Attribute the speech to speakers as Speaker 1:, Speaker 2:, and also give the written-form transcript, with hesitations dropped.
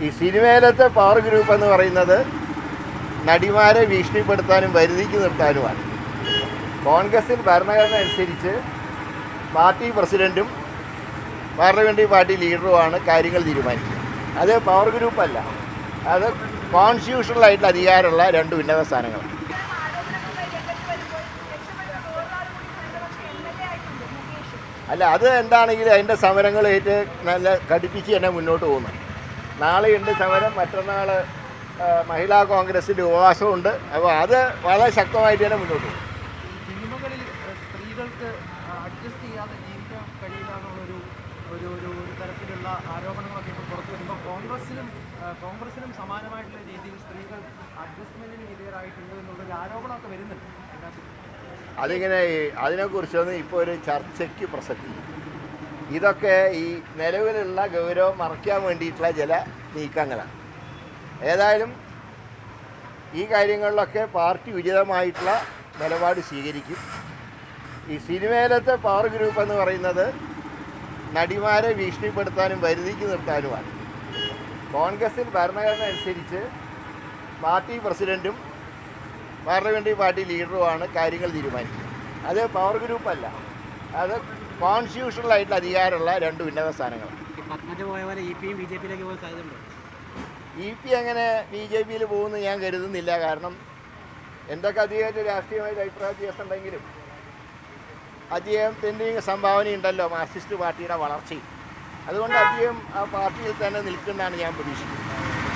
Speaker 1: ഈ സിനിമയിലത്തെ power group എന്ന് പറയുന്നത് നടിമാരെ ഭീഷണിപ്പെടുത്താനും വരുതിക്ക് നിർത്താനുമാണ്. കോൺഗ്രസിൽ ഭരണഘടന അനുസരിച്ച് പാർട്ടി പ്രസിഡൻറ്റും പാർലമെൻ്ററി പാർട്ടി ലീഡറുമാണ് കാര്യങ്ങൾ തീരുമാനിക്കുന്നത്. അത് പവർ ഗ്രൂപ്പല്ല, അത് കോൺസ്റ്റിറ്റ്യൂഷണലായിട്ടുള്ള അധികാരമുള്ള രണ്ട് ഉന്നത സ്ഥാനങ്ങളാണ്. അല്ല, അത് എന്താണെങ്കിലും അതിൻ്റെ സമരങ്ങളേറ്റ് നല്ല ഘടിപ്പിച്ച് തന്നെ മുന്നോട്ട് പോകുന്നു. നാളെയുണ്ട് സമരം, മറ്റന്നാൾ മഹിളാ കോൺഗ്രസിൻ്റെ ഉപവാസമുണ്ട്. അപ്പോൾ അത് വളരെ ശക്തമായിട്ട് തന്നെ മുന്നോട്ട് പോകും.
Speaker 2: സിനിമകളിൽ സ്ത്രീകൾക്ക് അഡ്ജസ്റ്റ് ചെയ്യാതെ ജീവിക്കാൻ കഴിയില്ല എന്നുള്ളൊരു ഒരു തരത്തിലുള്ള ആരോപണങ്ങളൊക്കെ ഇപ്പോൾ പുറത്തു വരുമ്പോൾ കോൺഗ്രസിനും സമാനമായിട്ടുള്ള രീതിയിൽ സ്ത്രീകൾ അഡ്ജസ്റ്റ്മെൻറ്റിന് വിധേയരായിട്ടുണ്ട് എന്നുള്ളൊരു ആരോപണമൊക്കെ വരുന്നുണ്ട്.
Speaker 1: അതിങ്ങനെ അതിനെക്കുറിച്ചൊന്നും ഇപ്പോൾ ഒരു ചർച്ചയ്ക്ക് പ്രസക്തി. ഇതൊക്കെ ഈ നിലവിലുള്ള ഗൗരവം മറയ്ക്കാൻ വേണ്ടിയിട്ടുള്ള ചില നീക്കങ്ങളാണ്. ഏതായാലും ഈ കാര്യങ്ങളിലൊക്കെ പാർട്ടി ഉചിതമായിട്ടുള്ള നിലപാട് സ്വീകരിക്കും. ഈ സിനിമയിലത്തെ പവർ ഗ്രൂപ്പ് എന്ന് പറയുന്നത് നടിമാരെ ഭീഷണിപ്പെടുത്താനും വരുതിക്ക് നിർത്താനുമാണ്. കോൺഗ്രസിൽ ഭരണഘടന അനുസരിച്ച് പാർട്ടി പ്രസിഡൻറ്റും പാർലമെൻ്ററി പാർട്ടി ലീഡറുമാണ് കാര്യങ്ങൾ തീരുമാനിക്കുന്നത്. അത് പവർ ഗ്രൂപ്പല്ല, അത് കോൺസ്റ്റിറ്റ്യൂഷണലായിട്ടുള്ള അധികാരമുള്ള രണ്ട് ഉന്നത സ്ഥാനങ്ങളാണ്. EP അങ്ങനെ BJP-യിൽ പോകുമെന്ന് ഞാൻ കരുതുന്നില്ല. കാരണം എന്തൊക്കെ അദ്ദേഹത്തെ രാഷ്ട്രീയമായിട്ട് അഭിപ്രായ വ്യത്യാസം ഉണ്ടെങ്കിലും അദ്ദേഹത്തിൻ്റെ സംഭാവനയുണ്ടല്ലോ മാർക്സിസ്റ്റ് പാർട്ടിയുടെ വളർച്ചയിൽ. അതുകൊണ്ട് അദ്ദേഹം ആ പാർട്ടിയിൽ തന്നെ നിൽക്കുന്നതാണ് ഞാൻ പ്രതീക്ഷിക്കുന്നത്.